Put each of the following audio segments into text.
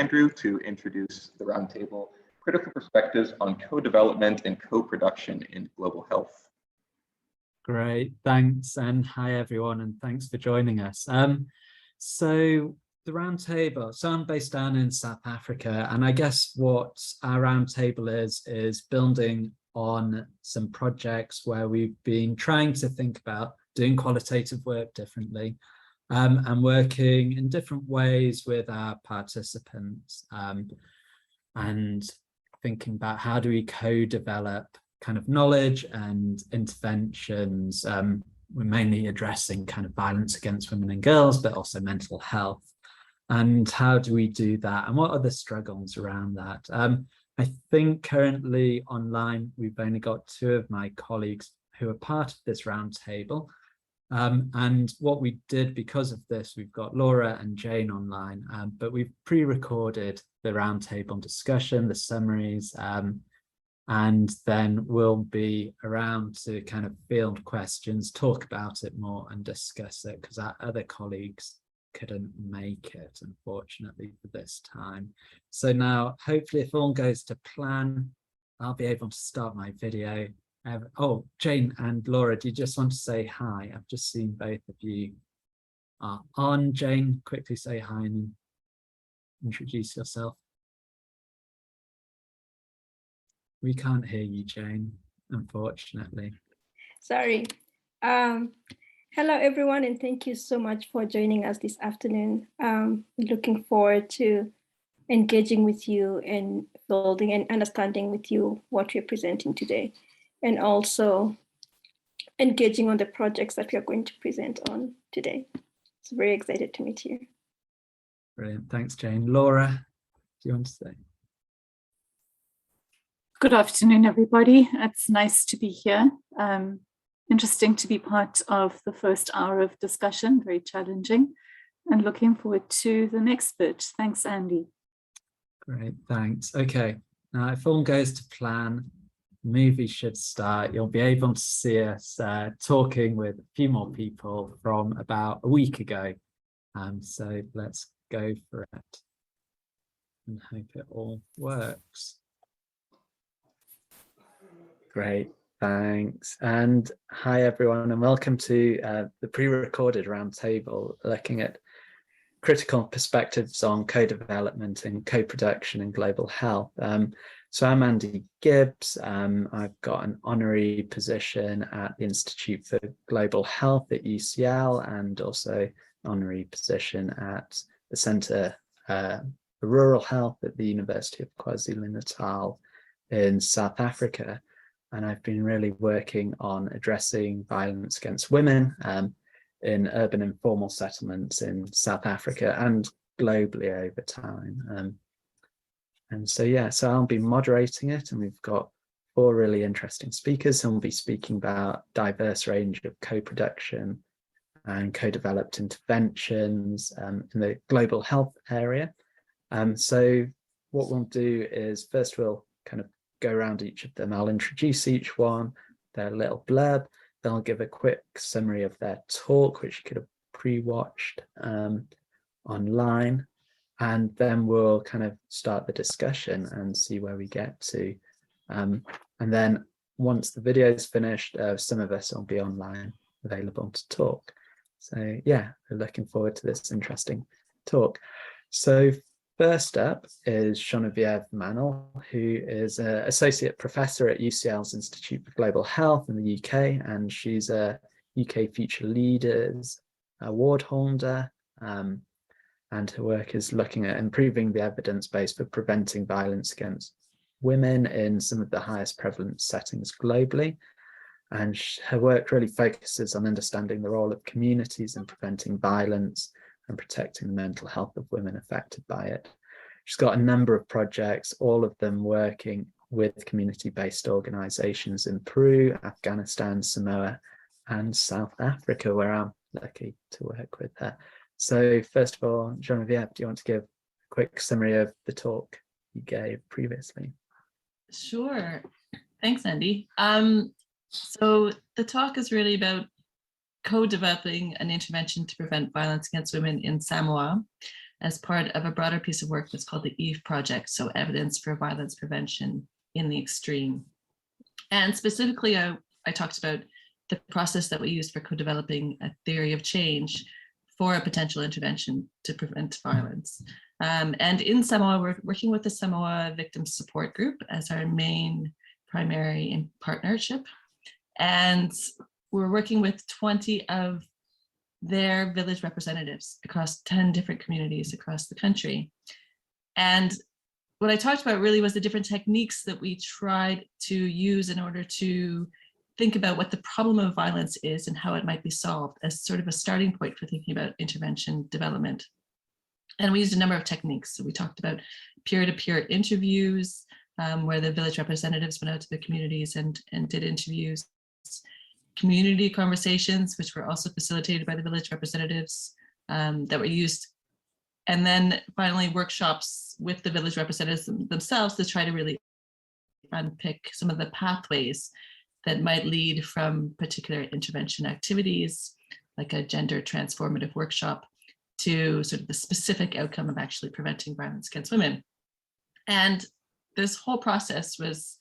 Andrew to introduce the roundtable, Critical Perspectives on Co-Development and Co-Production in Global Health. Great, thanks, and hi everyone, and thanks for joining us. So the roundtable, so I'm based down in South Africa, and I guess what our roundtable is building on some projects where we've been trying to think about doing qualitative work differently, and working in different ways with our participants, and thinking about how do we co-develop kind of knowledge and interventions. We're mainly addressing kind of violence against women and girls, but also mental health. And how do we do that? And what are the struggles around that? I think currently online, we've only got 2 of my colleagues who are part of this roundtable. And what we did because of this, we've got Laura and Jane online, but we've pre-recorded the roundtable discussion, the summaries, and then we'll be around to kind of field questions, talk about it more and discuss it, because our other colleagues couldn't make it, unfortunately, for this time. So now, hopefully, if all goes to plan, I'll be able to start my video. Oh, Jane and Laura, do you just want to say hi? I've just seen both of you are on. Jane, quickly say hi and introduce yourself. We can't hear you, Jane, unfortunately. Sorry. Hello, everyone, and thank you so much for joining us this afternoon. Looking forward to engaging with you and building and understanding with you what we're presenting today, and also engaging on the projects that we are going to present on today. So very excited to meet you. Brilliant, thanks, Jane. Laura, do you want to say? Good afternoon, everybody. It's nice to be here. Interesting to be part of the first hour of discussion, very challenging, and looking forward to the next bit. Thanks, Andy. Great, thanks. Okay, now if all goes to plan, the movie should start. You'll be able to see us talking with a few more people from about a week ago. So let's go for it and hope it all works. Great, thanks. And hi, everyone, and welcome to the pre-recorded roundtable looking at critical perspectives on co-development and co-production in global health. So I'm Andy Gibbs. I've got an honorary position at the Institute for Global Health at UCL, and also an honorary position at the Centre for Rural Health at the University of KwaZulu-Natal in South Africa. And I've been really working on addressing violence against women in urban informal settlements in South Africa and globally over time. And so, yeah, so I'll be moderating it, and we've got 4 really interesting speakers, and we'll be speaking about diverse range of co-production and co-developed interventions in the global health area. So what we'll do is first we'll kind of go around each of them. I'll introduce each one, their little blurb, then I'll give a quick summary of their talk, which you could have pre-watched online, and then we'll kind of start the discussion and see where we get to. And then once the video is finished, some of us will be online available to talk. So yeah, we're looking forward to this interesting talk. So first up is Jenevieve Mannell, who is an associate professor at UCL's Institute for Global Health in the UK, and she's a UK Future Leaders Award holder, and her work is looking at improving the evidence base for preventing violence against women in some of the highest prevalence settings globally. And her work really focuses on understanding the role of communities in preventing violence and protecting the mental health of women affected by it. She's got a number of projects, all of them working with community-based organisations in Peru, Afghanistan, Samoa, and South Africa, where I'm lucky to work with her. So first of all, Jenevieve, do you want to give a quick summary of the talk you gave previously? Sure. Thanks, Andy. So the talk is really about co-developing an intervention to prevent violence against women in Samoa. as part of a broader piece of work that's called the EVE Project, so Evidence for Violence Prevention in the Extreme. And specifically, I talked about the process that we use for co-developing a theory of change for a potential intervention to prevent violence. And in Samoa, we're working with the Samoa Victim Support Group as our main primary partnership. And we're working with 20 of their village representatives across 10 different communities across the country. And what I talked about really was the different techniques that we tried to use in order to think about what the problem of violence is and how it might be solved as sort of a starting point for thinking about intervention development. And we used a number of techniques. So we talked about peer-to-peer interviews, where the village representatives went out to the communities and did interviews, community conversations, which were also facilitated by the village representatives that were used. And then finally workshops with the village representatives themselves to try to really unpick some of the pathways that might lead from particular intervention activities, like a gender transformative workshop, to sort of the specific outcome of actually preventing violence against women. And this whole process was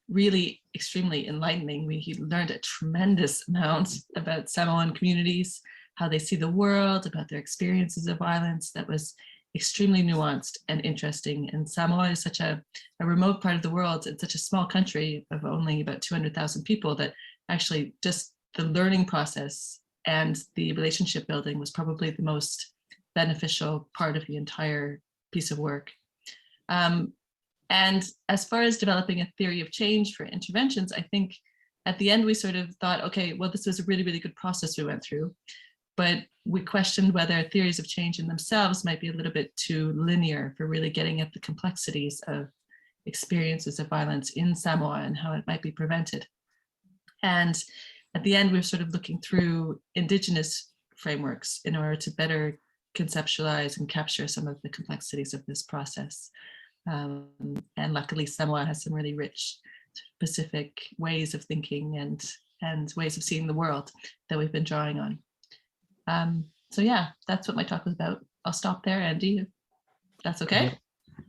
really extremely enlightening. We learned a tremendous amount about Samoan communities, how they see the world, about their experiences of violence. That was extremely nuanced and interesting. And Samoa is such a remote part of the world. It's such a small country of only about 200,000 people that actually just the learning process and the relationship building was probably the most beneficial part of the entire piece of work. And as far as developing a theory of change for interventions, I think at the end we sort of thought, okay, well, this was a really, really good process we went through, but we questioned whether theories of change in themselves might be a little bit too linear for really getting at the complexities of experiences of violence in Samoa and how it might be prevented. And at the end, we're sort of looking through Indigenous frameworks in order to better conceptualize and capture some of the complexities of this process. And luckily, Samoa has some really rich Pacific ways of thinking and ways of seeing the world that we've been drawing on. So yeah, that's what my talk was about. I'll stop there, Andy, if that's okay.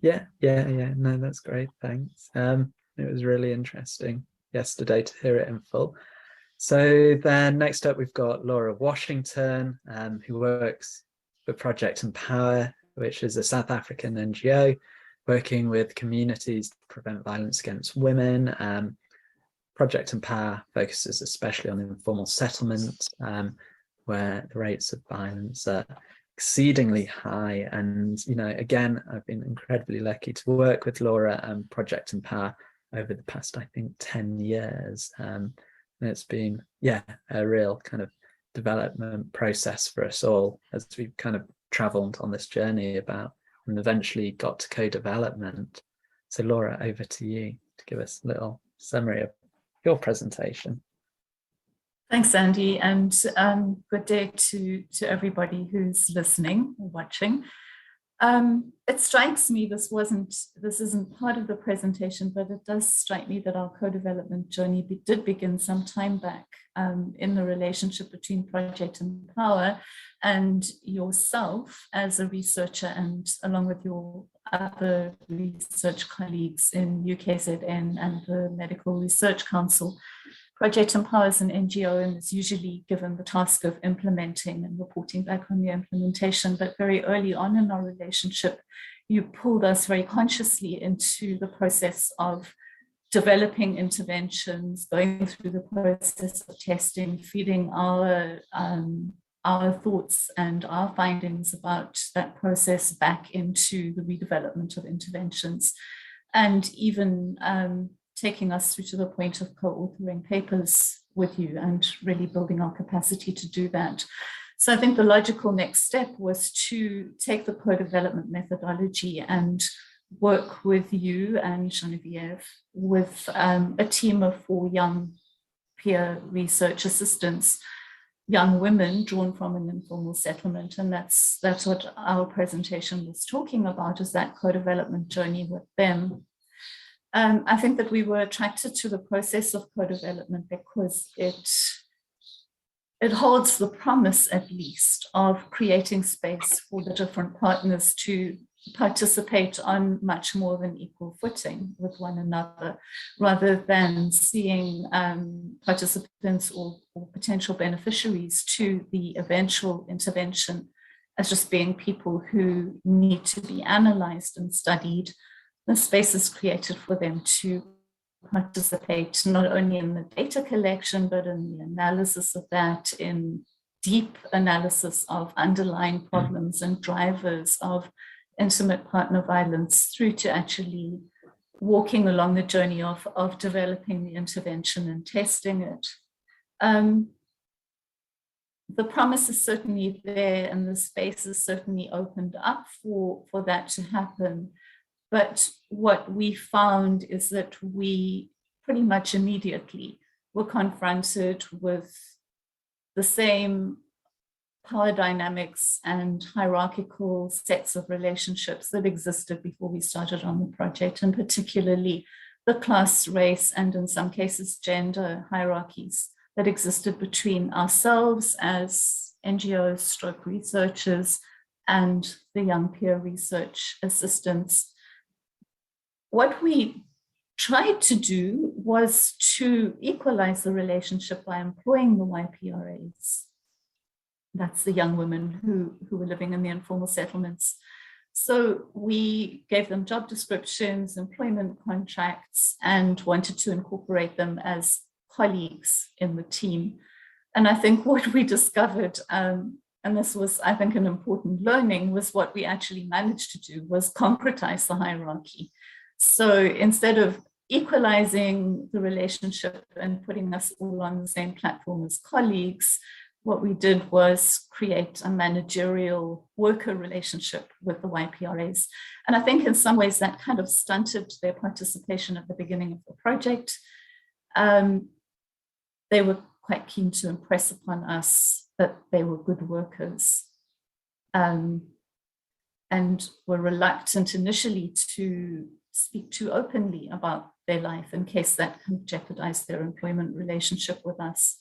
Yeah. No, that's great. Thanks. It was really interesting yesterday to hear it in full. So then next up, we've got Laura Washington, who works for Project Empower, which is a South African NGO working with communities to prevent violence against women. Project Empower focuses especially on informal settlement, where the rates of violence are exceedingly high. And, you know, again, I've been incredibly lucky to work with Laura and Project Empower over the past, I think, 10 years. And it's been, yeah, a real kind of development process for us all as we've kind of traveled on this journey about and eventually got to co-development. So Laura, over to you to give us a little summary of your presentation. Thanks, Andy, and good day to everybody who's listening or watching. It strikes me this isn't part of the presentation, but it does strike me that our co-development journey did begin some time back in the relationship between Project Empower and yourself as a researcher, and along with your other research colleagues in UKZN and the Medical Research Council. Project Empower is an NGO and is usually given the task of implementing and reporting back on the implementation. But very early on in our relationship, you pulled us very consciously into the process of developing interventions, going through the process of testing, feeding our thoughts and our findings about that process back into the redevelopment of interventions, and even taking us through to the point of co-authoring papers with you and really building our capacity to do that. So I think the logical next step was to take the co-development methodology and work with you and Jenevieve with a team of 4 young peer research assistants, young women drawn from an informal settlement. And that's what our presentation was talking about, is that co-development journey with them. I think that we were attracted to the process of co-development because it it holds the promise, at least, of creating space for the different partners to participate on much more of an equal footing with one another, rather than seeing participants or potential beneficiaries to the eventual intervention as just being people who need to be analyzed and studied. The space is created for them to participate not only in the data collection, but in the analysis of that, in deep analysis of underlying problems and drivers of intimate partner violence, through to actually walking along the journey of developing the intervention and testing it. The promise is certainly there, and the space is certainly opened up for that to happen. But what we found is that we pretty much immediately were confronted with the same power dynamics and hierarchical sets of relationships that existed before we started on the project, and particularly the class, race, and in some cases gender hierarchies that existed between ourselves as NGOs, stroke researchers, and the young peer research assistants. What we tried to do was to equalize the relationship by employing the YPRAs. That's the young women who were living in the informal settlements. So we gave them job descriptions, employment contracts, and wanted to incorporate them as colleagues in the team. And I think what we discovered, and this was, I think, an important learning, was what we actually managed to do was concretize the hierarchy. So instead of equalizing the relationship and putting us all on the same platform as colleagues, what we did was create a managerial worker relationship with the YPRAs. And I think in some ways that kind of stunted their participation at the beginning of the project. They were quite keen to impress upon us that they were good workers, and were reluctant initially to speak too openly about their life in case that can jeopardize their employment relationship with us.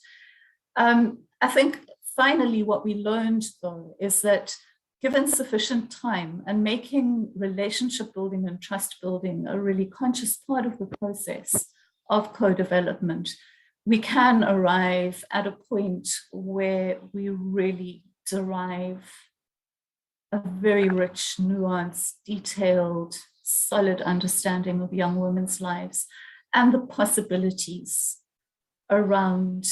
I think finally what we learned, though, is that given sufficient time and making relationship building and trust building a really conscious part of the process of co-development, we can arrive at a point where we really derive a very rich, nuanced, detailed, solid understanding of young women's lives and the possibilities around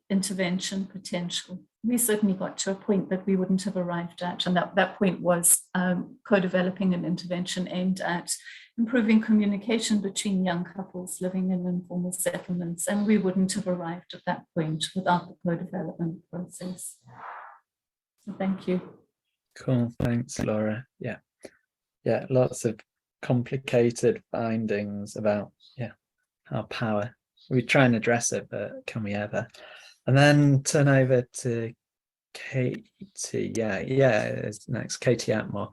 intervention potential. We certainly got to a point that we wouldn't have arrived at, and that point was co-developing an intervention aimed at improving communication between young couples living in informal settlements, and we wouldn't have arrived at that point without the co-development process. So thank you. Cool, thanks, Laura. Yeah, lots of complicated findings about our power. We try and address it, but can we ever? And then turn over to Katie. Next, Katie Atmore,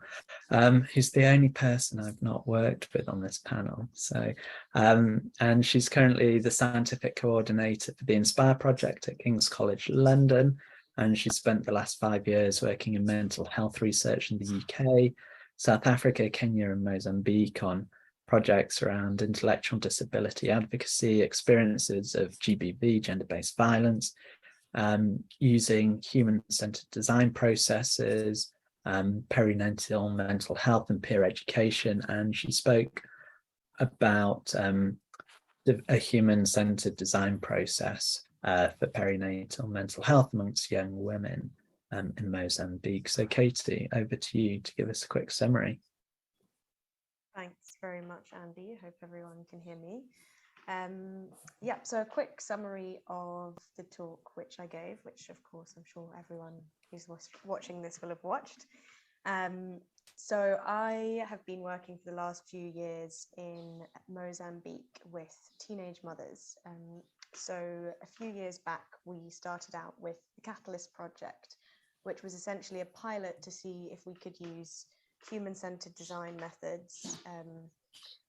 who's the only person I've not worked with on this panel. So, and she's currently the scientific coordinator for the Inspire project at King's College London, and she spent the last 5 years working in mental health research in the UK, South Africa, Kenya, and Mozambique on projects around intellectual disability advocacy, experiences of GBV, gender-based violence, using human-centered design processes, perinatal mental health and peer education. And she spoke about a human-centered design process for perinatal mental health amongst young women in Mozambique. So Katie, over to you to give us a quick summary. Thanks very much, Andy. Hope everyone can hear me. So a quick summary of the talk which I gave, which of course I'm sure everyone who's watching this will have watched. So I have been working for the last few years in Mozambique with teenage mothers. So a few years back, we started out with the Catalyst project, which was essentially a pilot to see if we could use human-centered design methods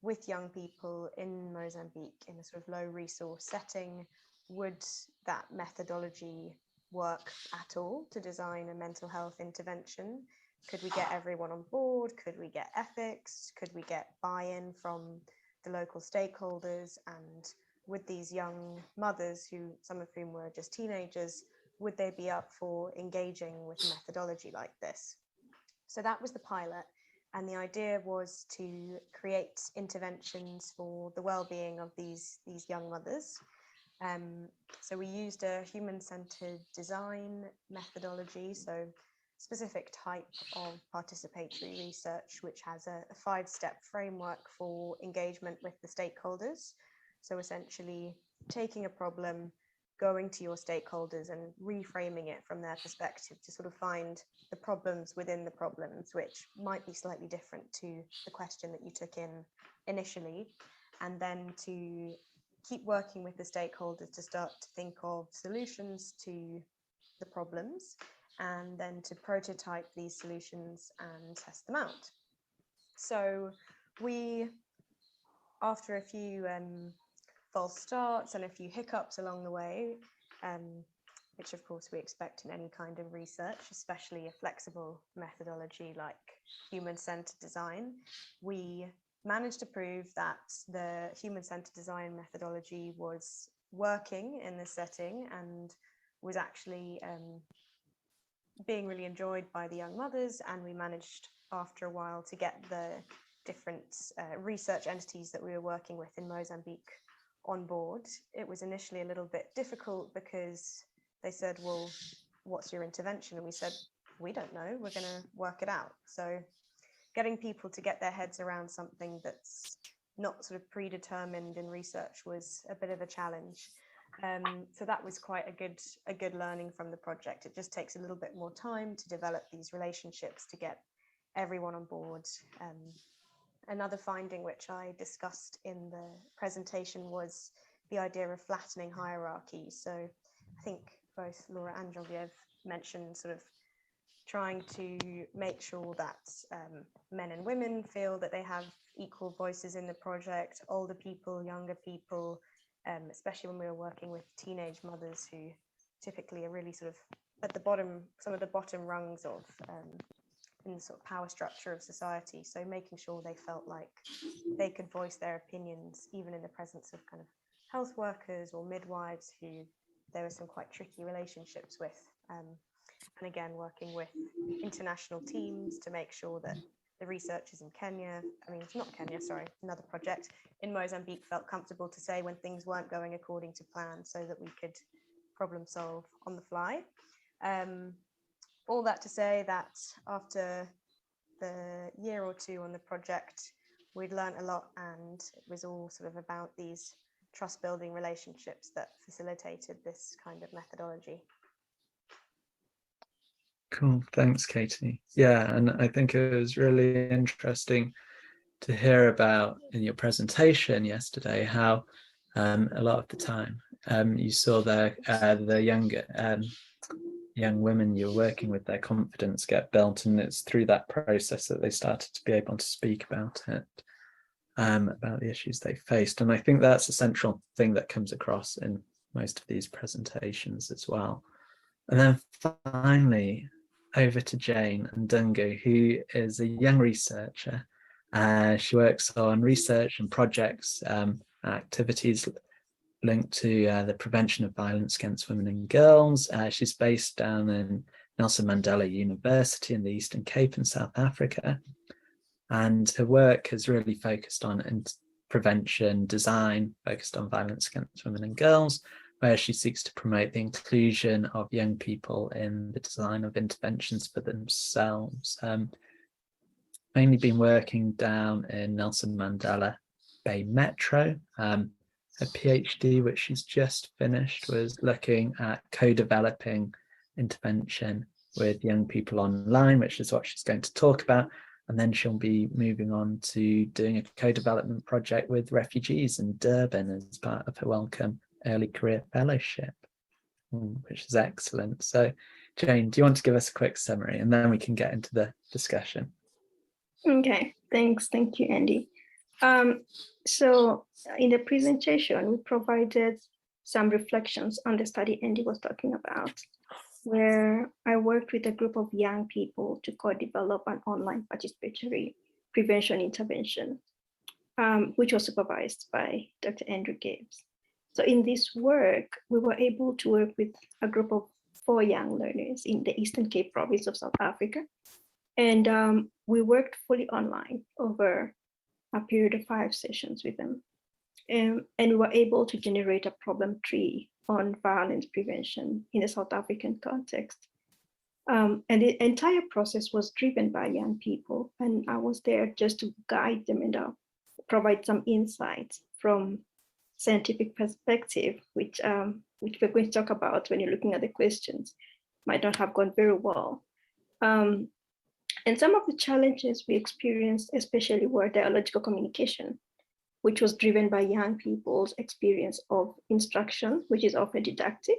with young people in Mozambique in a sort of low resource setting. Would that methodology work at all to design a mental health intervention? Could we get everyone on board? Could we get ethics? Could we get buy-in from the local stakeholders? And with these young mothers, who some of whom were just teenagers, would they be up for engaging with methodology like this? So that was the pilot. And the idea was to create interventions for the well-being of these young mothers. So we used a human-centered design methodology, so specific type of participatory research, which has a 5-step framework for engagement with the stakeholders. So essentially taking a problem, going to your stakeholders and reframing it from their perspective to sort of find the problems within the problems, which might be slightly different to the question that you took in initially, and then to keep working with the stakeholders to start to think of solutions to the problems, and then to prototype these solutions and test them out. So we, after a few false starts and a few hiccups along the way, which of course we expect in any kind of research, especially a flexible methodology like human-centered design, we managed to prove that the human-centered design methodology was working in this setting and was actually being really enjoyed by the young mothers. And we managed after a while to get the different research entities that we were working with in Mozambique on board. It was initially a little bit difficult because they said, well, what's your intervention? And we said, we don't know, we're going to work it out. So getting people to get their heads around something that's not sort of predetermined in research was a bit of a challenge. So that was quite a good learning from the project. It just takes a little bit more time to develop these relationships to get everyone on board. Another finding which I discussed in the presentation was the idea of flattening hierarchies. So I think both Laura and Genevieve mentioned sort of trying to make sure that men and women feel that they have equal voices in the project, older people, younger people, especially when we were working with teenage mothers who typically are really sort of at the bottom, some of the bottom rungs of in the sort of power structure of society. So making sure they felt like they could voice their opinions, even in the presence of kind of health workers or midwives who there were some quite tricky relationships with. And again, working with international teams to make sure that the researchers in Kenya, another project in Mozambique felt comfortable to say when things weren't going according to plan so that we could problem solve on the fly. All that to say that after the year or two on the project, we'd learned a lot, and it was all sort of about these trust building relationships that facilitated this kind of methodology. Cool, thanks, Katie. Yeah, and I think it was really interesting to hear about in your presentation yesterday how a lot of the time you saw the young women you're working with, their confidence get built, and it's through that process that they started to be able to speak about it, about the issues they faced. And I think that's a central thing that comes across in most of these presentations as well. And then finally, over to Jane Ndungu, who is a young researcher. She works on research and projects, activities linked to the prevention of violence against women and girls. She's based down in Nelson Mandela University in the Eastern Cape in South Africa. And her work has really focused on prevention design, focused on violence against women and girls, where she seeks to promote the inclusion of young people in the design of interventions for themselves. Mainly been working down in Nelson Mandela Bay Metro. Her PhD, which she's just finished, was looking at co-developing intervention with young people online, which is what she's going to talk about. And then she'll be moving on to doing a co-development project with refugees in Durban as part of her Welcome Early Career Fellowship, which is excellent. So Jane, do you want to give us a quick summary and then we can get into the discussion? Okay, thanks. Thank you, Andy. So in the presentation, we provided some reflections on the study Andy was talking about, where I worked with a group of young people to co-develop an online participatory prevention intervention, which was supervised by Dr. Andrew Gibbs. So in this work, we were able to work with a group of 4 young learners in the Eastern Cape province of South Africa. And we worked fully online over a period of 5 sessions with them. And we were able to generate a problem tree on violence prevention in the South African context. And the entire process was driven by young people. And I was there just to guide them and provide some insights from scientific perspective, which we're going to talk about when you're looking at the questions, might not have gone very well. And some of the challenges we experienced, especially, were dialogical communication, which was driven by young people's experience of instruction, which is often didactic,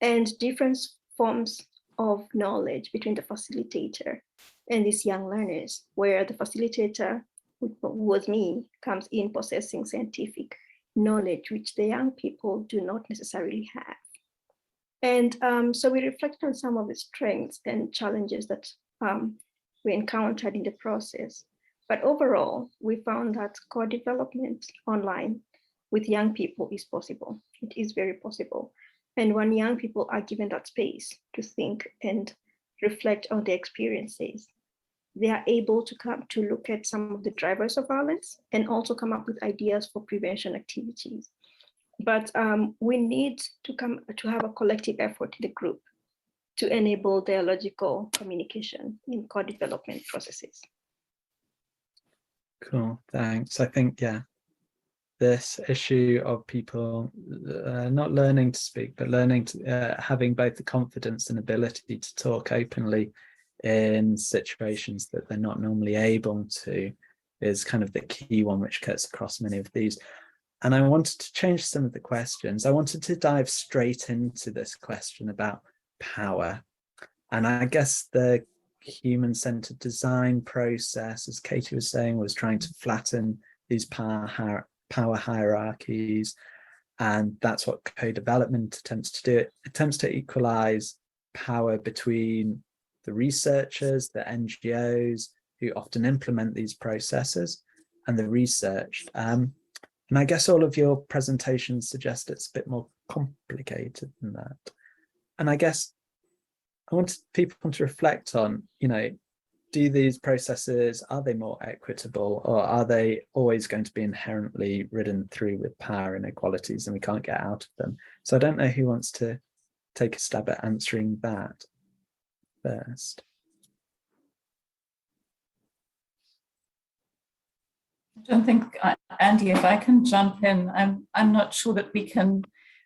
and different forms of knowledge between the facilitator and these young learners, where the facilitator, who was me, comes in possessing scientific knowledge, which the young people do not necessarily have. And so we reflected on some of the strengths and challenges that we encountered in the process. But overall, we found that co-development online with young people is possible. It is very possible. And when young people are given that space to think and reflect on their experiences, they are able to come to look at some of the drivers of violence and also come up with ideas for prevention activities. But we need to have a collective effort in the group to enable dialogical communication in co-development processes. Cool, thanks. I think, yeah, this issue of people not learning to speak, but learning to having both the confidence and ability to talk openly in situations that they're not normally able to is kind of the key one, which cuts across many of these. And I wanted to change some of the questions. I wanted to dive straight into this question about power. And I guess the human-centered design process, as Katie was saying, was trying to flatten these power hierarchies. And that's what co-development attempts to do. It attempts to equalize power between the researchers, the NGOs, who often implement these processes, and the researched. And I guess all of your presentations suggest it's a bit more complicated than that. And I guess I wanted people to reflect on, do these processes, are they more equitable, or are they always going to be inherently ridden through with power inequalities and we can't get out of them? So I don't know who wants to take a stab at answering that first. I don't think, Andy, if I can jump in, I'm not sure that we can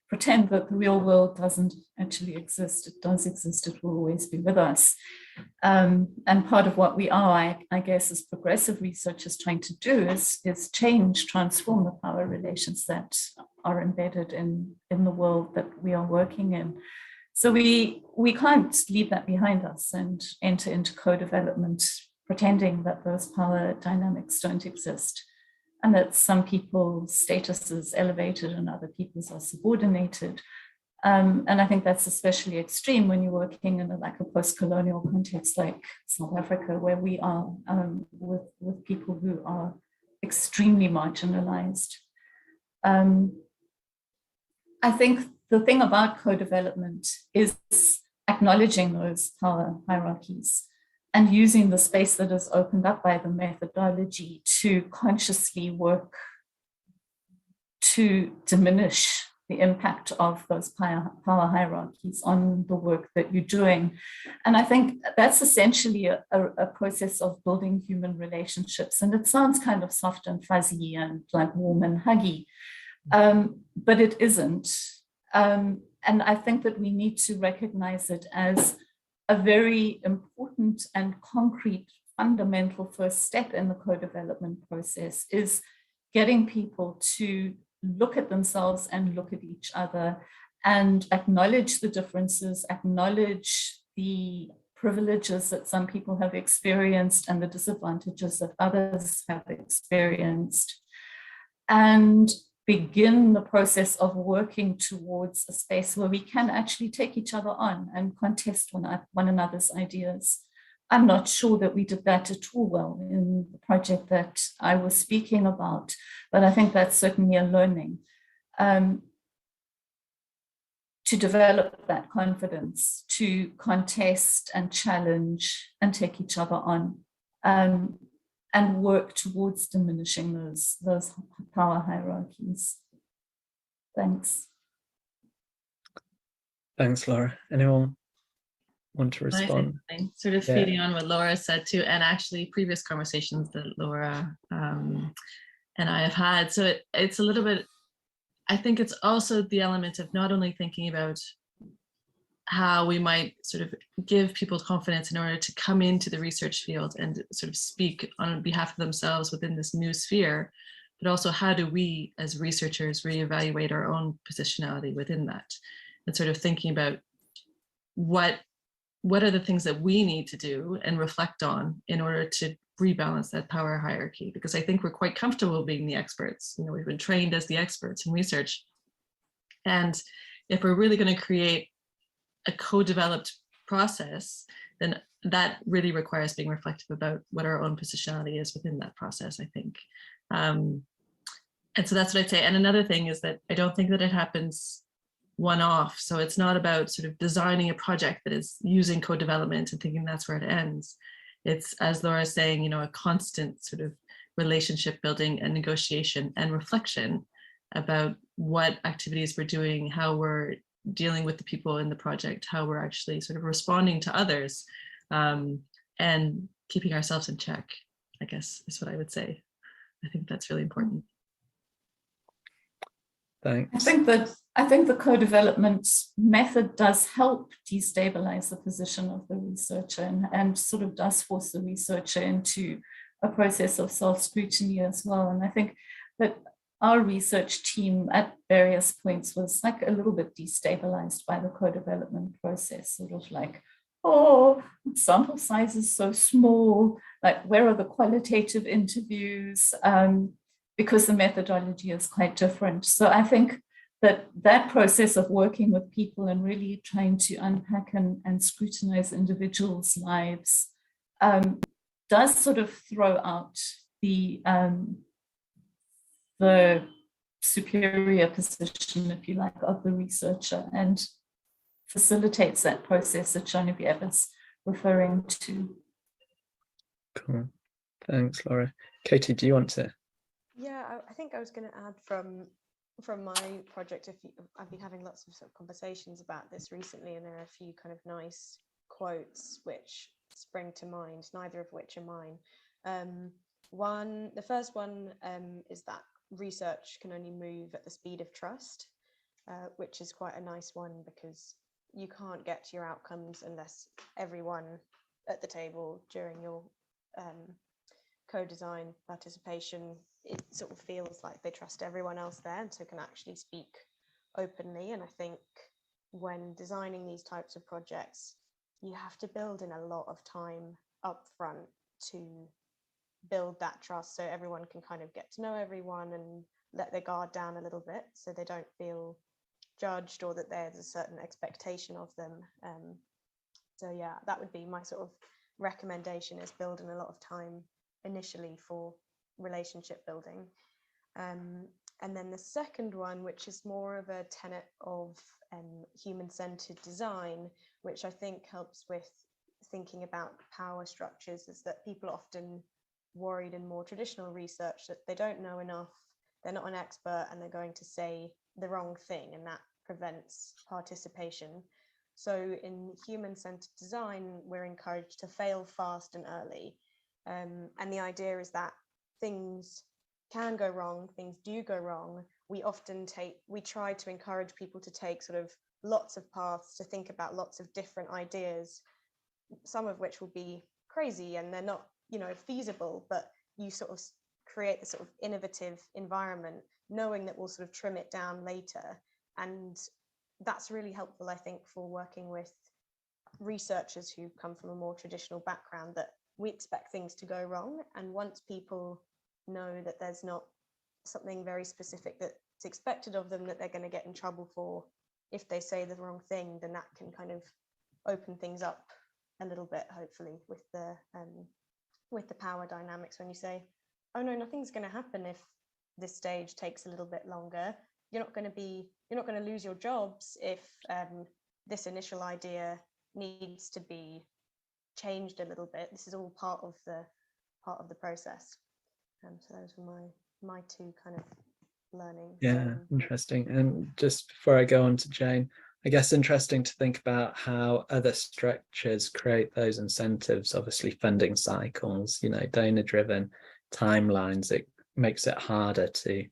pretend that the real world doesn't actually exist. It does exist. It will always be with us. And part of what we are, I guess, as progressive researchers trying to do is transform the power relations that are embedded in the world that we are working in. So we can't leave that behind us and enter into co-development pretending that those power dynamics don't exist, and that some people's status is elevated and other people's are subordinated. And I think that's especially extreme when you're working in a post-colonial context like South Africa, where we are with people who are extremely marginalized. I think the thing about co-development is acknowledging those power hierarchies and using the space that is opened up by the methodology to consciously work to diminish the impact of those power hierarchies on the work that you're doing. And I think that's essentially a process of building human relationships. And it sounds kind of soft and fuzzy and like warm and huggy, but it isn't. And I think that we need to recognize it as a very important and concrete fundamental first step in the co-development process is getting people to look at themselves and look at each other and acknowledge the differences, acknowledge the privileges that some people have experienced and the disadvantages that others have experienced. And begin the process of working towards a space where we can actually take each other on and contest one another's ideas. I'm not sure that we did that at all well in the project that I was speaking about, but I think that's certainly a learning. To develop that confidence, to contest and challenge and take each other on, and work towards diminishing those power hierarchies. Thanks. Thanks, Laura. Anyone want to I respond? think sort of feeding on what Laura said too, and actually previous conversations that Laura and I have had. So it's a little bit, I think it's also the element of not only thinking about how we might sort of give people confidence in order to come into the research field and sort of speak on behalf of themselves within this new sphere, but also how do we as researchers reevaluate our own positionality within that, and sort of thinking about what are the things that we need to do and reflect on in order to rebalance that power hierarchy, because I think we're quite comfortable being the experts. You know, we've been trained as the experts in research. And if we're really going to create a co-developed process, then that really requires being reflective about what our own positionality is within that process, I think. And so that's what I'd say. And another thing is that I don't think that it happens one-off. So it's not about sort of designing a project that is using co-development and thinking that's where it ends. It's, as Laura's saying, you know, a constant sort of relationship building and negotiation and reflection about what activities we're doing, how we're dealing with the people in the project, how we're actually sort of responding to others, and keeping ourselves in check, I guess is what I would say. I think that's really important. Thanks. I think the co-development method does help destabilize the position of the researcher and sort of does force the researcher into a process of self-scrutiny as well. And I think that our research team at various points was like a little bit destabilized by the co-development process, sort of like, oh, sample size is so small, like where are the qualitative interviews? Because the methodology is quite different. So I think that process of working with people and really trying to unpack and scrutinize individuals' lives does sort of throw out the superior position, if you like, of the researcher and facilitates that process that Jenevieve is referring to. Cool. Thanks, Laura. Katie, do you want to? Yeah, I think I was going to add from my project, I've been having lots of sort of conversations about this recently, and there are a few kind of nice quotes which spring to mind, neither of which are mine. The first one is that research can only move at the speed of trust, which is quite a nice one, because you can't get to your outcomes unless everyone at the table during your co-design participation, it sort of feels like they trust everyone else there and so can actually speak openly. And I think when designing these types of projects, you have to build in a lot of time up front to build that trust, so everyone can kind of get to know everyone and let their guard down a little bit, so they don't feel judged or that there's a certain expectation of them. So yeah, that would be my sort of recommendation, is build in a lot of time initially for relationship building. And then the second one, which is more of a tenet of human-centered design, which I think helps with thinking about power structures, is that people often worried in more traditional research that they don't know enough, they're not an expert, and they're going to say the wrong thing, and that prevents participation. So in human-centered design, we're encouraged to fail fast and early. And the idea is that things can go wrong, things do go wrong. We try to encourage people to take sort of lots of paths, to think about lots of different ideas, some of which will be crazy and they're not, feasible, but you sort of create this sort of innovative environment, knowing that we'll sort of trim it down later. And that's really helpful, I think, for working with researchers who come from a more traditional background, that we expect things to go wrong. And once people know that there's not something very specific that it's expected of them that they're going to get in trouble for. If they say the wrong thing, then that can kind of open things up a little bit, hopefully, with the power dynamics. When you say, oh no, nothing's going to happen if this stage takes a little bit longer. You're not going to lose your jobs if this initial idea needs to be changed a little bit. This is all part of the process. So those were my two kind of learning. Yeah, interesting. And just before I go on to Jane, I guess interesting to think about how other structures create those incentives. Obviously, funding cycles, donor-driven timelines. It makes it harder to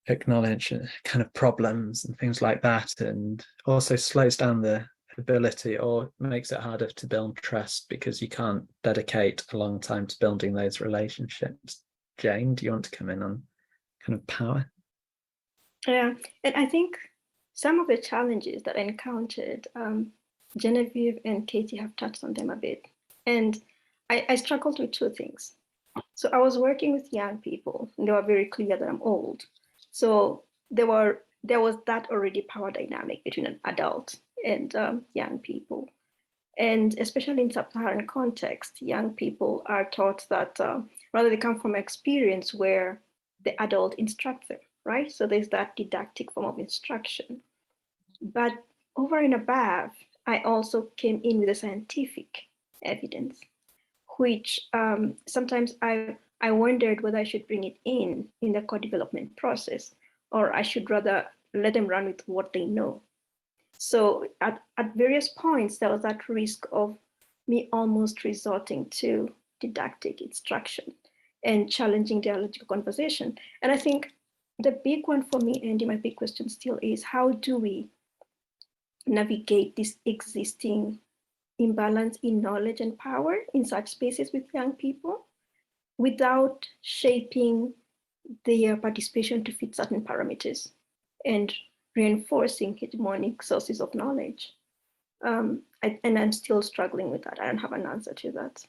acknowledge kind of problems and things like that, and also slows down the ability, or makes it harder to build trust, because you can't dedicate a long time to building those relationships. Jane, do you want to come in on kind of power? Yeah, and I think some of the challenges that I encountered, Genevieve and Katie have touched on them a bit, and I struggled with two things. So I was working with young people, and they were very clear that I'm old. So there was that already power dynamic between an adult and young people. And especially in sub-Saharan context, young people are taught that rather they come from experience where the adult instructs them, right? So there's that didactic form of instruction. But over and above, I also came in with the scientific evidence, which sometimes I wondered whether I should bring it in the co-development process, or I should rather let them run with what they know. So at various points, there was that risk of me almost resorting to didactic instruction and challenging dialogical conversation. And I think the big one for me, Andy, my big question still is, how do we navigate this existing imbalance in knowledge and power in such spaces with young people without shaping their participation to fit certain parameters and reinforcing hegemonic sources of knowledge? And I'm still struggling with that. I don't have an answer to that.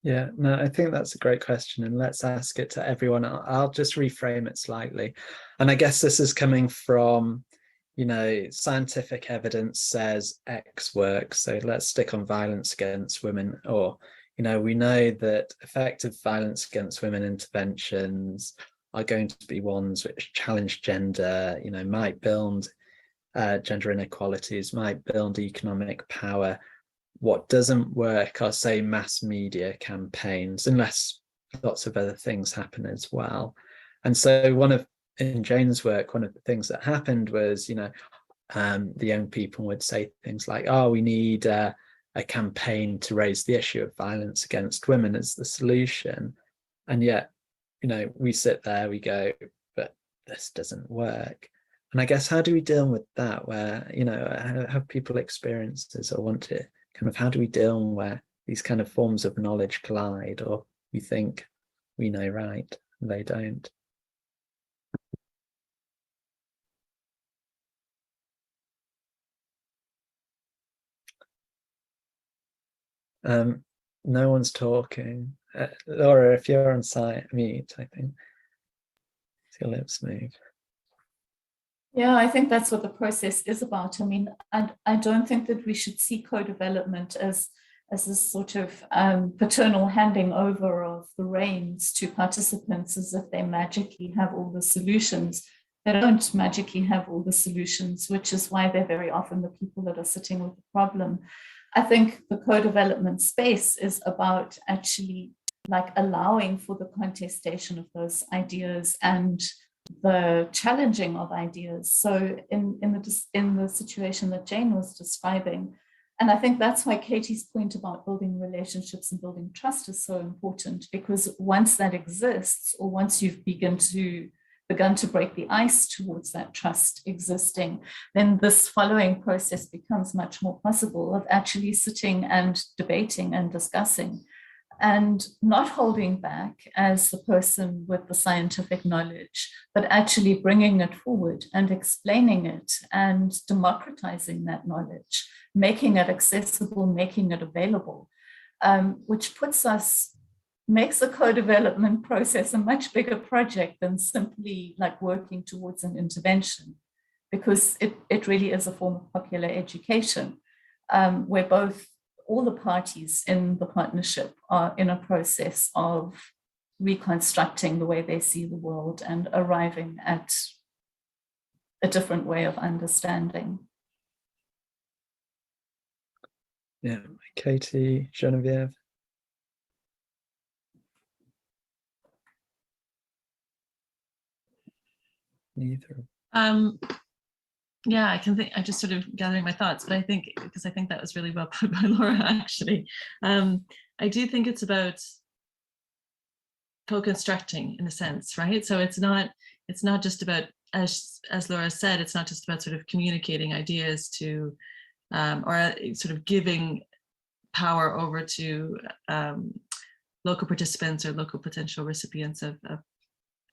Yeah, no, I think that's a great question, and let's ask it to everyone. I'll just reframe it slightly. And I guess this is coming from, scientific evidence says X works. So let's stick on violence against women, or, we know that effective violence against women interventions are going to be ones which challenge gender, might build gender inequalities, might build economic power. What doesn't work are, say, mass media campaigns, unless lots of other things happen as well. And so in Jane's work, one of the things that happened was, the young people would say things like, oh, we need a campaign to raise the issue of violence against women as the solution. And yet, we sit there, we go, but this doesn't work. And I guess, how do we deal with that, where, have people experiences or want to kind of, how do we deal where these kind of forms of knowledge collide, or we think we know right and they don't? No one's talking. Laura, if you're on mute, I think your lips move. Yeah, I think that's what the process is about. I mean, I don't think that we should see co-development as this sort of paternal handing over of the reins to participants as if they magically have all the solutions. They don't magically have all the solutions, which is why they're very often the people that are sitting with the problem. I think the co-development space is about actually allowing for the contestation of those ideas and the challenging of ideas. So in the situation that Jane was describing, and I think that's why Katie's point about building relationships and building trust is so important, because once that exists, or once you've begun to break the ice towards that trust existing, then this following process becomes much more possible of actually sitting and debating and discussing, and not holding back as the person with the scientific knowledge, but actually bringing it forward and explaining it and democratizing that knowledge, making it accessible, making it available, which puts us makes a co-development process a much bigger project than simply like working towards an intervention, because it really is a form of popular education, where all the parties in the partnership are in a process of reconstructing the way they see the world and arriving at a different way of understanding. Yeah, Katie, Genevieve. Neither. Yeah, I can think, I'm just sort of gathering my thoughts, but I think, because I think that was really well put by Laura, actually. I do think it's about co-constructing in a sense, right? So it's not just about, as Laura said, it's not just about sort of communicating ideas to, or sort of giving power over to local participants or local potential recipients of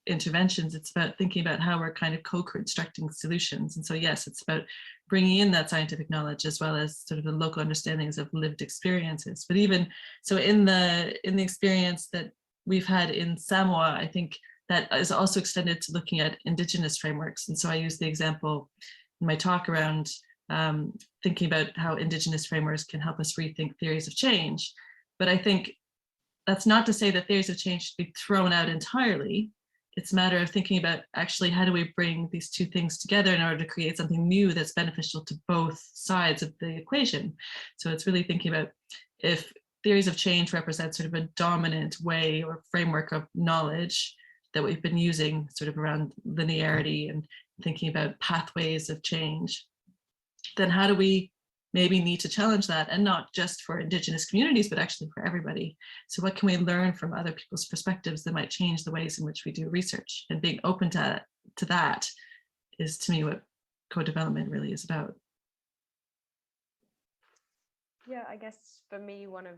interventions. It's about thinking about how we're kind of co-constructing solutions. And so, yes, it's about bringing in that scientific knowledge as well as sort of the local understandings of lived experiences. But even so, in the experience that we've had in Samoa, I think that is also extended to looking at Indigenous frameworks. And so I use the example in my talk around thinking about how Indigenous frameworks can help us rethink theories of change. But I think that's not to say that theories of change should be thrown out entirely. It's a matter of thinking about actually how do we bring these two things together in order to create something new that's beneficial to both sides of the equation. So it's really thinking about if theories of change represent sort of a dominant way or framework of knowledge that we've been using sort of around linearity and thinking about pathways of change, then how do we maybe need to challenge that, and not just for Indigenous communities, but actually for everybody. So what can we learn from other people's perspectives that might change the ways in which we do research? And being open to that is, to me, what co-development really is about. Yeah, I guess for me, one of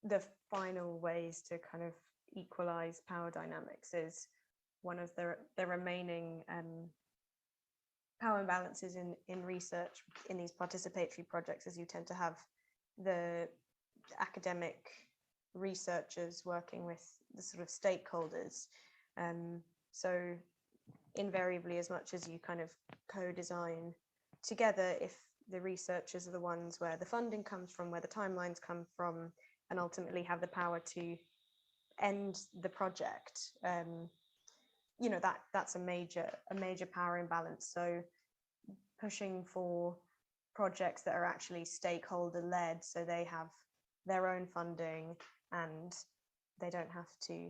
the final ways to kind of equalize power dynamics is one of the remaining power imbalances in research in these participatory projects, as you tend to have the academic researchers working with the sort of stakeholders. So invariably, as much as you kind of co-design together, if the researchers are the ones where the funding comes from, where the timelines come from, and ultimately have the power to end the project, you know, that's a major power imbalance. So pushing for projects that are actually stakeholder led, so they have their own funding and they don't have to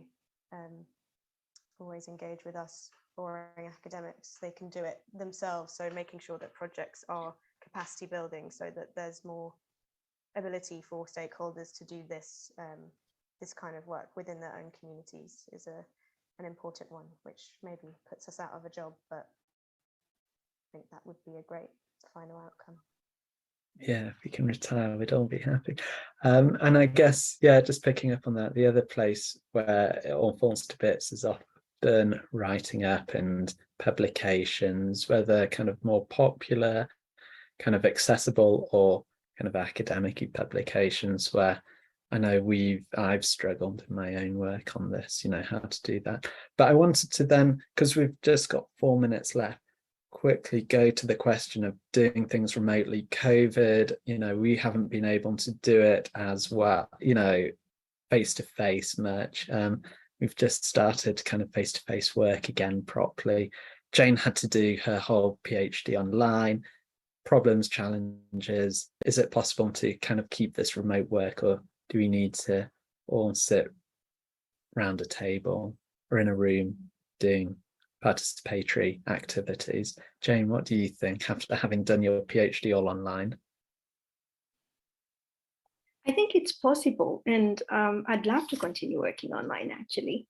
always engage with us boring academics. They can do it themselves. So making sure that projects are capacity building, so that there's more ability for stakeholders to do this this kind of work within their own communities is an important one, which maybe puts us out of a job, but I think that would be a great final outcome. Yeah, if we can retire, we'd all be happy. And I guess, yeah, just picking up on that, the other place where it all falls to bits is often writing up and publications, whether kind of more popular, kind of accessible, or kind of academic publications, where I know I've struggled in my own work on this, you know, how to do that. But I wanted to then, because we've just got 4 minutes left, quickly go to the question of doing things remotely. COVID, you know, we haven't been able to do it as well, you know, face-to-face much. We've just started kind of face-to-face work again properly. Jane had to do her whole PhD online. Problems, challenges. Is it possible to kind of keep this remote work, or do we need to all sit around a table or in a room doing participatory activities? Jane, what do you think after having done your PhD all online? I think it's possible, and I'd love to continue working online, actually.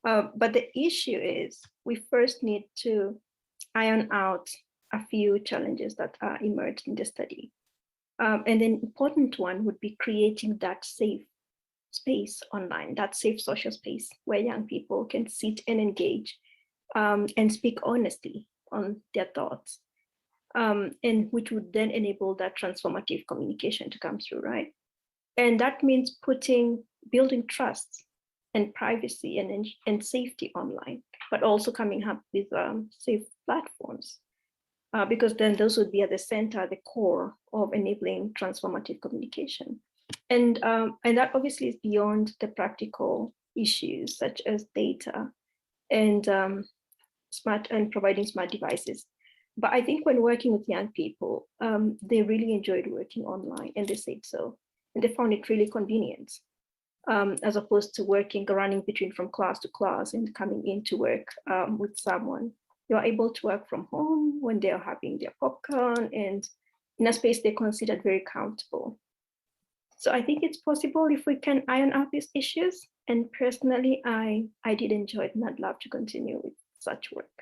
But the issue is we first need to iron out a few challenges that are emerged in the study. And an important one would be creating that safe space online, that safe social space where young people can sit and engage and speak honestly on their thoughts, and which would then enable that transformative communication to come through, right? And that means building trust and privacy and safety online, but also coming up with safe platforms, because then those would be at the center, the core of enabling transformative communication. And that obviously is beyond the practical issues such as data and providing smart devices. But I think when working with young people, they really enjoyed working online, and they said so. And they found it really convenient, as opposed to running between from class to class and coming in to work with someone. You're able to work from home when they're having their popcorn and in a space they considered very comfortable. So I think it's possible if we can iron out these issues. And personally, I did enjoy it, and I'd love to continue with such work.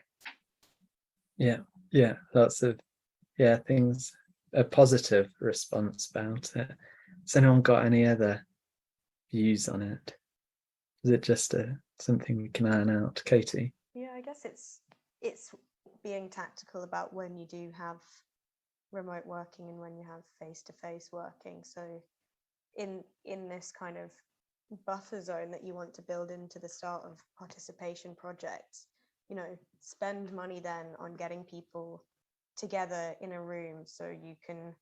Yeah, lots of things, a positive response about it. Has anyone got any other views on it? Is it just something we can iron out? Katie? Yeah, I guess it's being tactical about when you do have remote working and when you have face-to-face working. So in this kind of buffer zone that you want to build into the start of participation projects, you know, spend money then on getting people together in a room so you can,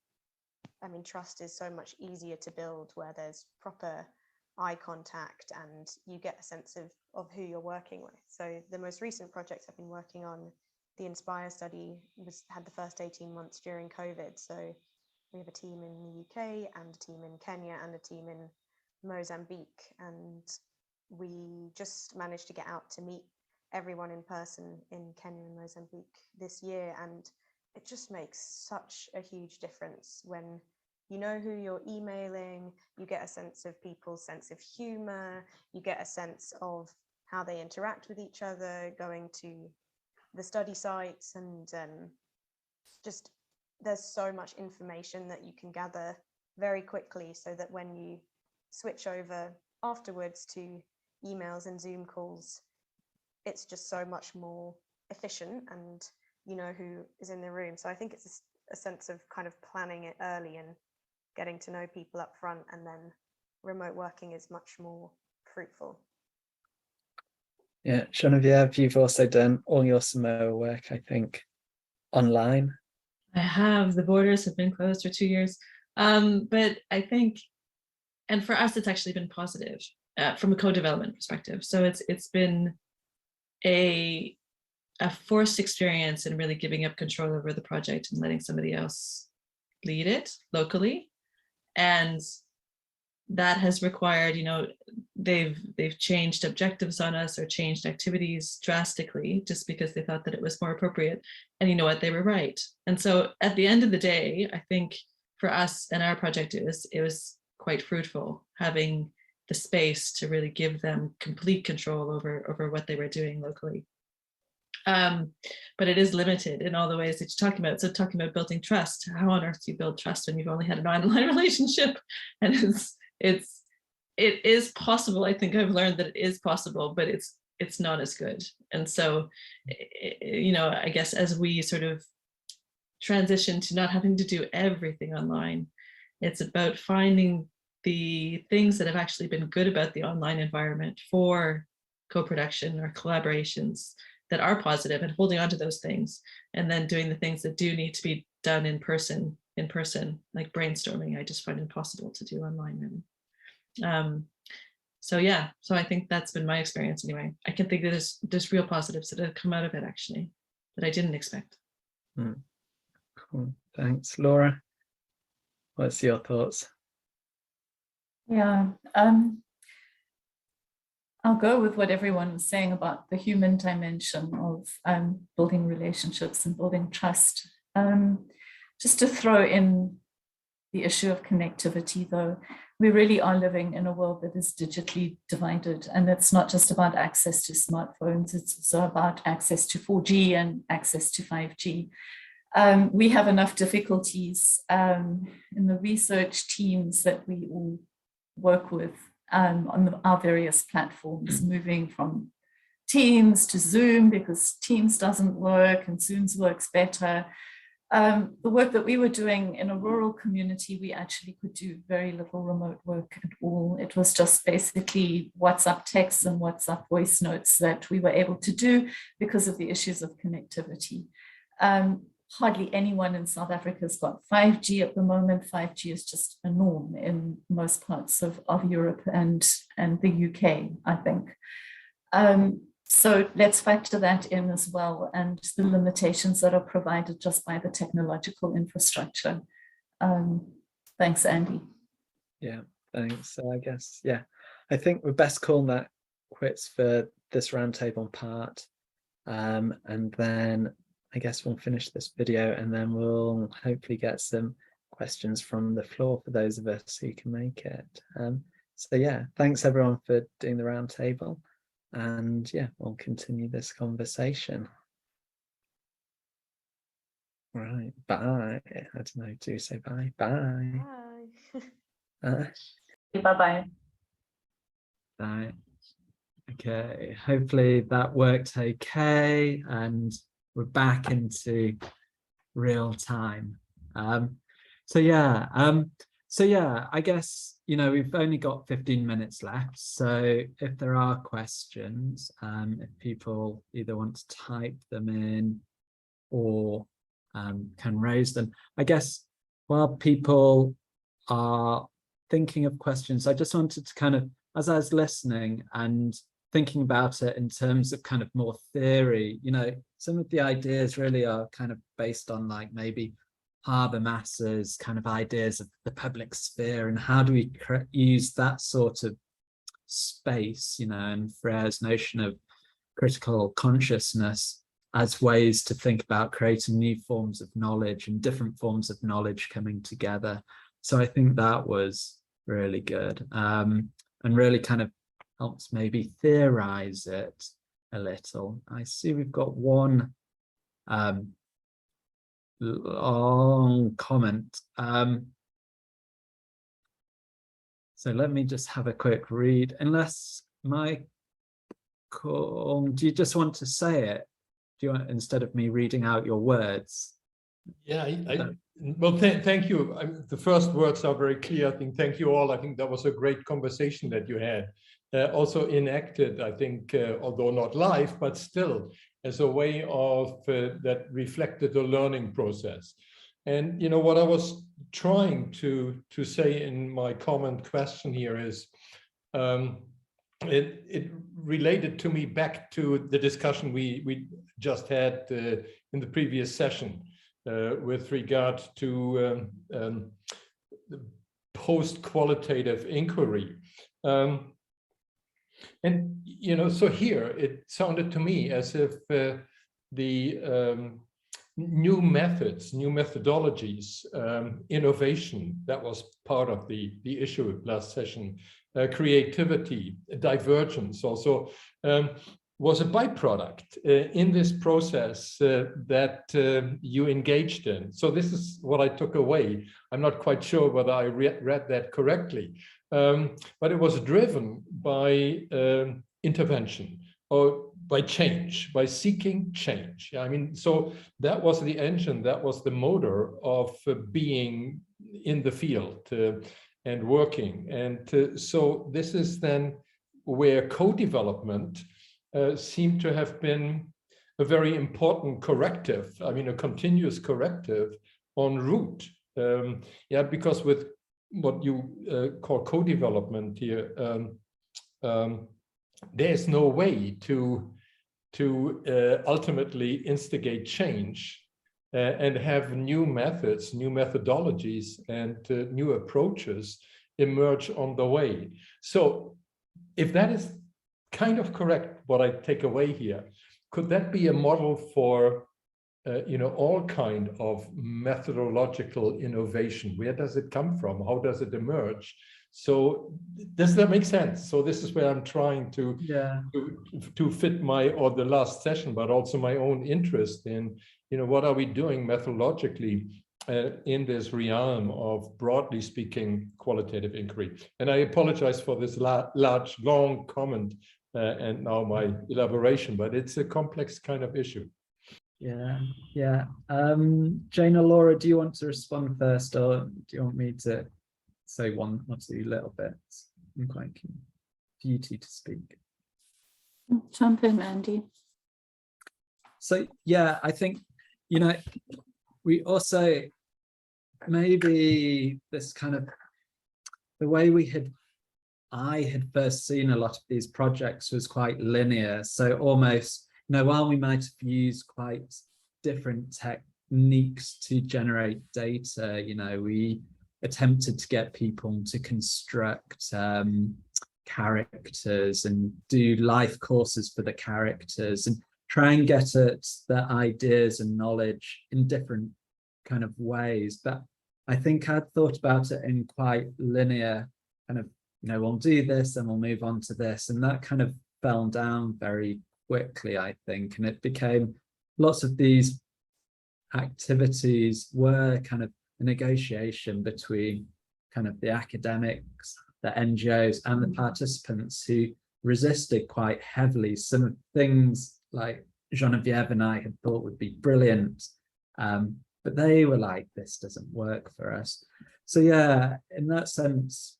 I mean, trust is so much easier to build where there's proper eye contact and you get a sense of who you're working with. So the most recent projects I've been working on, the Inspire study, had the first 18 months during COVID. So we have a team in the UK and a team in Kenya and a team in Mozambique. And we just managed to get out to meet everyone in person in Kenya and Mozambique this year. And it just makes such a huge difference when you know who you're emailing, you get a sense of people's sense of humor, you get a sense of how they interact with each other, going to the study sites, and just there's so much information that you can gather very quickly so that when you switch over afterwards to emails and Zoom calls, it's just so much more efficient and you know who is in the room. So I think it's a sense of kind of planning it early and getting to know people up front, and then remote working is much more fruitful. Yeah, Jenevieve, you've also done all your Samoa work, I think, online. I have. The borders have been closed for 2 years. But I think, and for us, it's actually been positive from a co-development perspective. So it's been a forced experience in really giving up control over the project and letting somebody else lead it locally. And that has required, you know, they've changed objectives on us or changed activities drastically just because they thought that it was more appropriate. And you know what, they were right. And so at the end of the day, I think for us and our project, it was quite fruitful having the space to really give them complete control over what they were doing locally. But it is limited in all the ways that you're talking about. So talking about building trust, how on earth do you build trust when you've only had an online relationship? And it is possible. I think I've learned that it is possible, but it's not as good. And so, you know, I guess as we sort of transition to not having to do everything online, it's about finding the things that have actually been good about the online environment for co-production or collaborations that are positive, and holding on to those things, and then doing the things that do need to be done in person, like brainstorming. I just find impossible to do online, really. So yeah, so I think that's been my experience anyway. I can think that there's real positives that have come out of it actually that I didn't expect. Cool, thanks. Laura, what's your thoughts? Yeah, I'll go with what everyone was saying about the human dimension of building relationships and building trust. Just to throw in the issue of connectivity, though, we really are living in a world that is digitally divided. And it's not just about access to smartphones, it's also about access to 4G and access to 5G. We have enough difficulties in the research teams that we all work with on our various platforms, moving from Teams to Zoom because Teams doesn't work and Zoom works better. The work that we were doing in a rural community, we actually could do very little remote work at all. It was just basically WhatsApp texts and WhatsApp voice notes that we were able to do because of the issues of connectivity. Hardly anyone in South Africa has got 5G at the moment. 5G is just a norm in most parts of Europe and the UK, I think. So let's factor that in as well, and the limitations that are provided just by the technological infrastructure. Thanks, Andy. Yeah, thanks. So I guess, yeah, I think we're best calling that quits for this roundtable part. And then I guess we'll finish this video, and then we'll hopefully get some questions from the floor for those of us who can make it. So yeah, thanks everyone for doing the roundtable. And yeah, we'll continue this conversation. Right, bye. I don't know, do say bye. Bye. Bye. Bye-bye. Bye. Okay, hopefully that worked okay, and we're back into real time. So yeah, I guess, you know, we've only got 15 minutes left. So if there are questions, if people either want to type them in or can raise them, I guess while people are thinking of questions, I just wanted to kind of, as I was listening and thinking about it in terms of kind of more theory, you know, some of the ideas really are kind of based on like maybe Habermas's kind of ideas of the public sphere, and how do we use that sort of space, you know, and Freire's notion of critical consciousness as ways to think about creating new forms of knowledge and different forms of knowledge coming together. So I think that was really good, and really kind of helps maybe theorize it a little. I see we've got one long comment. So let me just have a quick read, unless Michael, do you just want to say it? Do you want, instead of me reading out your words? Yeah, well, thank you. The first words are very clear. I think, thank you all. I think that was a great conversation that you had. Also enacted, I think, although not live, but still as a way of that reflected the learning process. And, you know, what I was trying to say in my comment question here is, it related to me back to the discussion we just had in the previous session with regard to post-qualitative inquiry. And, you know, so here it sounded to me as if the new methods, new methodologies, innovation, that was part of the issue last session, creativity, divergence also, was a byproduct in this process that you engaged in. So this is what I took away. I'm not quite sure whether I read that correctly, but it was driven by intervention or by change, by seeking change. I mean, so that was the engine, that was the motor of being in the field and working. And so this is then where co-development seemed to have been a very important corrective, I mean, a continuous corrective en route. Yeah, because with what you call co-development here, there is no way to ultimately instigate change and have new methods, new methodologies, and new approaches emerge on the way. So if that is kind of correct, what I take away here, could that be a model for you know, all kind of methodological innovation? Where does it come from? How does it emerge? So does that make sense? So this is where I'm trying to fit my, or the last session, but also my own interest in, you know, what are we doing methodologically in this realm of, broadly speaking, qualitative inquiry. And I apologize for this large, long comment and now my elaboration, but it's a complex kind of issue. Yeah. Jane or Laura, do you want to respond first, or do you want me to say one or two little bits? I'm quite keen for you two to speak. Jump in, Andy. So yeah, I think, you know, we also, maybe this kind of, the way I had first seen a lot of these projects was quite linear. So almost, you know, while we might have used quite different techniques to generate data, you know, we attempted to get people to construct characters and do life courses for the characters and try and get at the ideas and knowledge in different kind of ways. But I think I'd thought about it in quite linear kind of, you know, we'll do this and we'll move on to this. And that kind of fell down very quickly, I think. And it became lots of these activities were kind of a negotiation between kind of the academics, the NGOs and the participants who resisted quite heavily some of the things like Jenevieve and I had thought would be brilliant. But they were like, this doesn't work for us. So yeah, in that sense,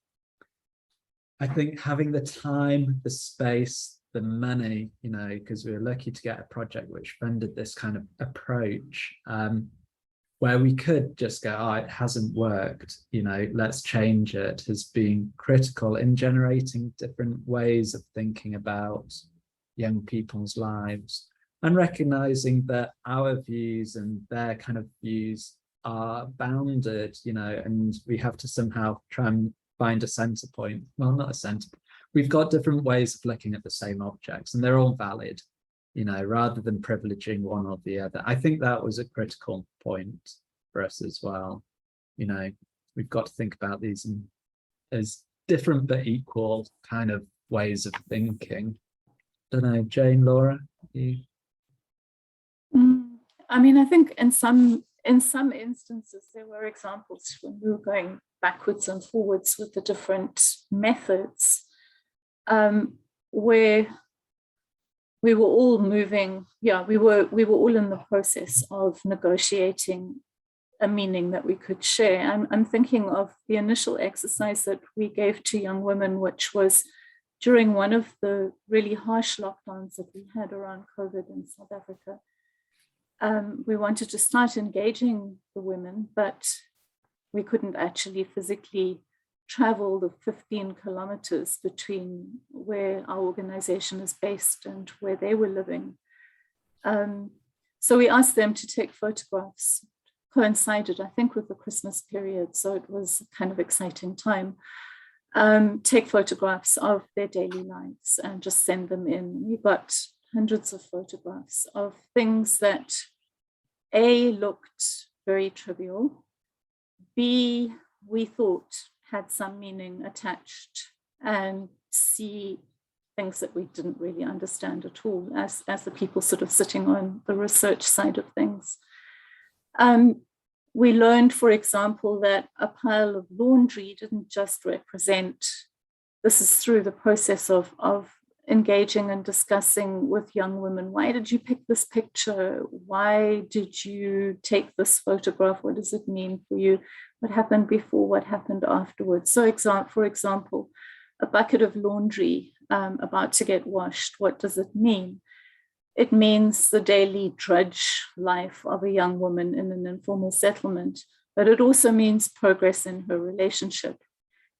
I think having the time, the space, the money, you know, because we were lucky to get a project which funded this kind of approach, where we could just go, oh, it hasn't worked, you know, let's change it, has been critical in generating different ways of thinking about young people's lives and recognizing that our views and their kind of views are bounded, you know, and we have to somehow try and find a center point. Well, not a center. We've got different ways of looking at the same objects and they're all valid, you know, rather than privileging one or the other. I think that was a critical point for us as well. You know, we've got to think about these as different but equal kind of ways of thinking. Don't know, Jane, Laura, you? I mean, I think in some instances there were examples when we were going backwards and forwards with the different methods, where we were all moving. Yeah, we were all in the process of negotiating a meaning that we could share. I'm thinking of the initial exercise that we gave to young women, which was during one of the really harsh lockdowns that we had around COVID in South Africa. We wanted to start engaging the women, but we couldn't actually physically travel the 15 kilometers between where our organization is based and where they were living. So we asked them to take photographs, coincided, I think, with the Christmas period. So it was a kind of exciting time. Take photographs of their daily lives and just send them in. We got hundreds of photographs of things that A, looked very trivial, B, we thought had some meaning attached, and C, things that we didn't really understand at all as the people sort of sitting on the research side of things. We learned, for example, that a pile of laundry didn't just represent, this is through the process of engaging and discussing with young women, why did you pick this picture? Why did you take this photograph? What does it mean for you? What happened before? What happened afterwards? So for example, a bucket of laundry about to get washed, what does it mean? It means the daily drudge life of a young woman in an informal settlement, but it also means progress in her relationship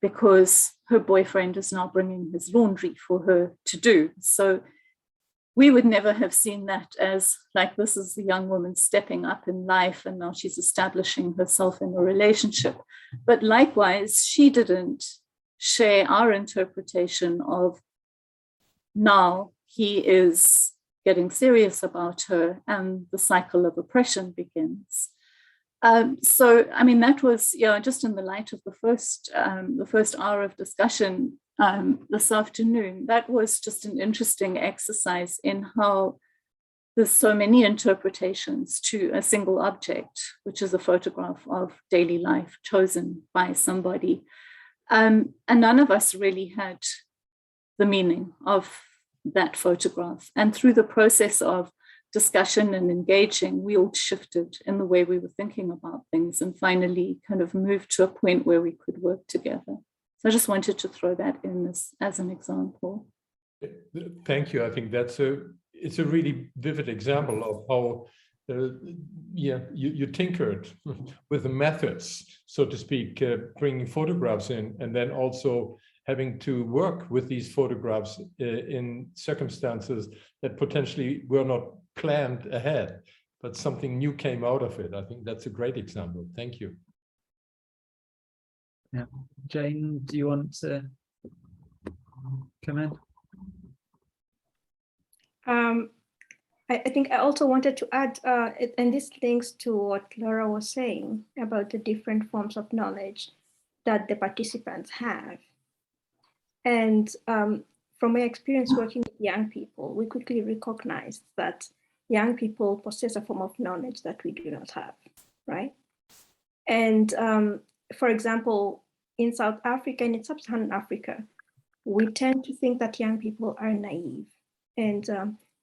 because her boyfriend is now bringing his laundry for her to do. So we would never have seen that as like, this is the young woman stepping up in life and now she's establishing herself in a relationship. But likewise, she didn't share our interpretation of now he is getting serious about her and the cycle of oppression begins. So, I mean, that was, just in the light of the first hour of discussion this afternoon, that was just an interesting exercise in how there's so many interpretations to a single object, which is a photograph of daily life chosen by somebody. And none of us really had the meaning of that photograph. And through the process of discussion and engaging, we all shifted in the way we were thinking about things and finally kind of moved to a point where we could work together. So I just wanted to throw that in as an example. Thank you. I think it's a really vivid example of how you tinkered with the methods, so to speak, bringing photographs in, and then also having to work with these photographs in circumstances that potentially were not planned ahead, but something new came out of it. I think that's a great example. Thank you. Yeah, Jane, do you want to come in? I think I also wanted to add, and this links to what Laura was saying about the different forms of knowledge that the participants have. And from my experience working with young people, we quickly recognized that young people possess a form of knowledge that we do not have, right? And for example, in South Africa and in Sub-Saharan Africa, we tend to think that young people are naive and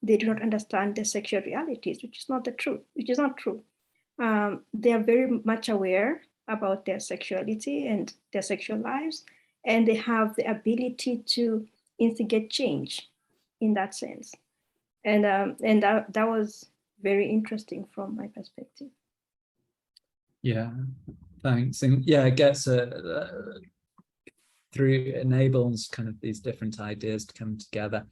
they do not understand their sexual realities, which is not the truth, which is not true. They are very much aware about their sexuality and their sexual lives, and they have the ability to instigate change in that sense. And that was very interesting from my perspective. Yeah, thanks. And yeah, it gets enables kind of these different ideas to come together.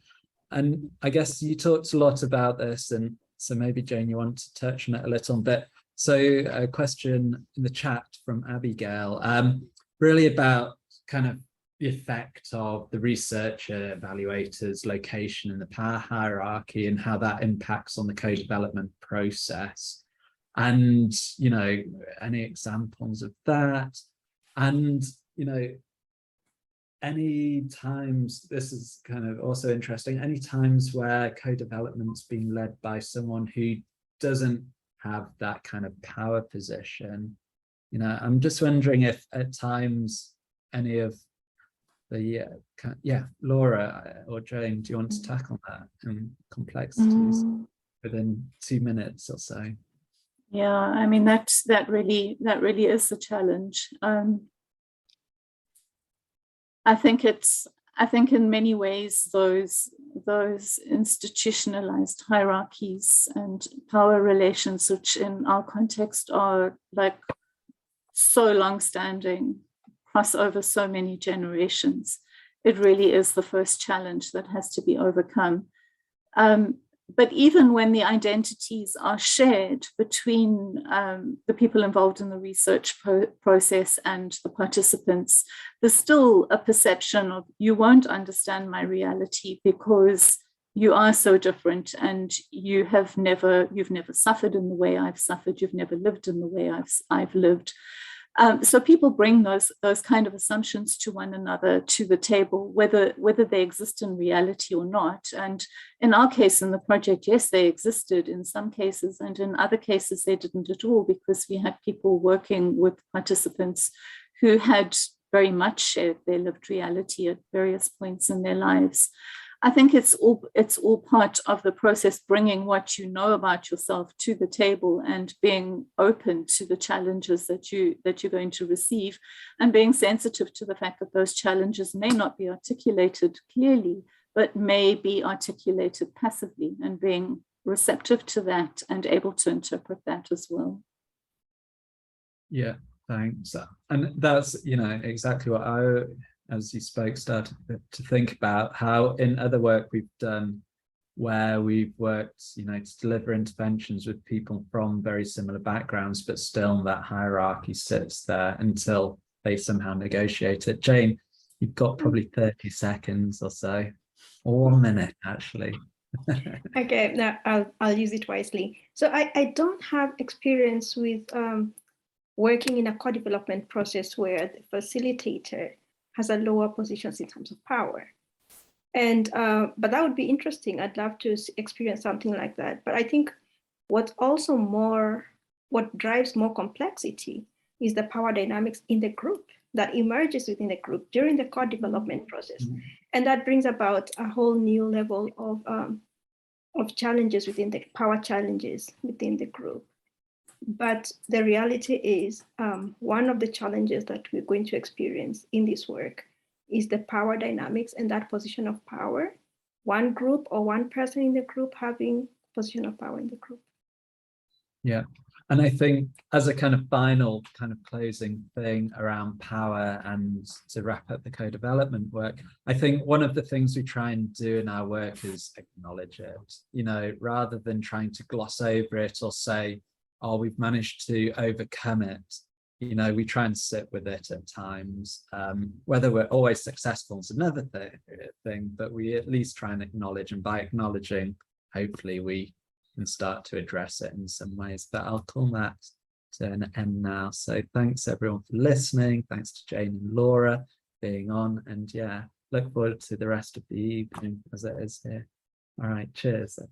And I guess you talked a lot about this, and so maybe Jane, you want to touch on it a little bit. So a question in the chat from Abigail, really about kind of the effect of the researcher evaluators' location in the power hierarchy and how that impacts on the co-development process. And, you know, any examples of that? And, you know, any times, this is kind of also interesting, any times where co-development's been led by someone who doesn't have that kind of power position, you know, I'm just wondering if at times any of the, Laura or Jane, do you want to tackle that and complexities within 2 minutes or so? Yeah, I mean, that really is the challenge. I think in many ways those institutionalized hierarchies and power relations, which in our context are like so long-standing, cross over so many generations, it really is the first challenge that has to be overcome. But even when the identities are shared between the people involved in the research process and the participants, there's still a perception of, you won't understand my reality because you are so different and you've never suffered in the way I've suffered, you've never lived in the way I've lived. So people bring those kind of assumptions to one another, to the table, whether they exist in reality or not. And in our case, in the project, yes, they existed in some cases, and in other cases, they didn't at all, because we had people working with participants who had very much shared their lived reality at various points in their lives. I think it's all part of the process, bringing what you know about yourself to the table and being open to the challenges that you're going to receive, and being sensitive to the fact that those challenges may not be articulated clearly, but may be articulated passively, and being receptive to that and able to interpret that as well. Yeah, thanks. And that's, you know, exactly what I, as you spoke, started to think about, how in other work we've done where we've worked, you know, to deliver interventions with people from very similar backgrounds, but still that hierarchy sits there until they somehow negotiate it. Jane, you've got probably 30 seconds or so, or 1 minute actually. Okay, now I'll use it wisely. So I don't have experience with working in a co-development process where the facilitator has a lower positions in terms of power. And but that would be interesting. I'd love to experience something like that. But I think what drives more complexity is the power dynamics in the group that emerges within the group during the co-development process. And that brings about a whole new level of of challenges within the power challenges within the group. But the reality is one of the challenges that we're going to experience in this work is the power dynamics and that position of power, one group or one person in the group having position of power in the group. Yeah, and I think as a kind of final kind of closing thing around power and to wrap up the co-development work, I think one of the things we try and do in our work is acknowledge it, you know, rather than trying to gloss over it or say, oh, we've managed to overcome it. You know, we try and sit with it at times. Whether we're always successful is another thing, but we at least try and acknowledge, and by acknowledging, hopefully we can start to address it in some ways. But I'll call that to an end now. So thanks everyone for listening. Thanks to Jane and Laura being on, and yeah, look forward to the rest of the evening as it is here. All right, cheers everyone.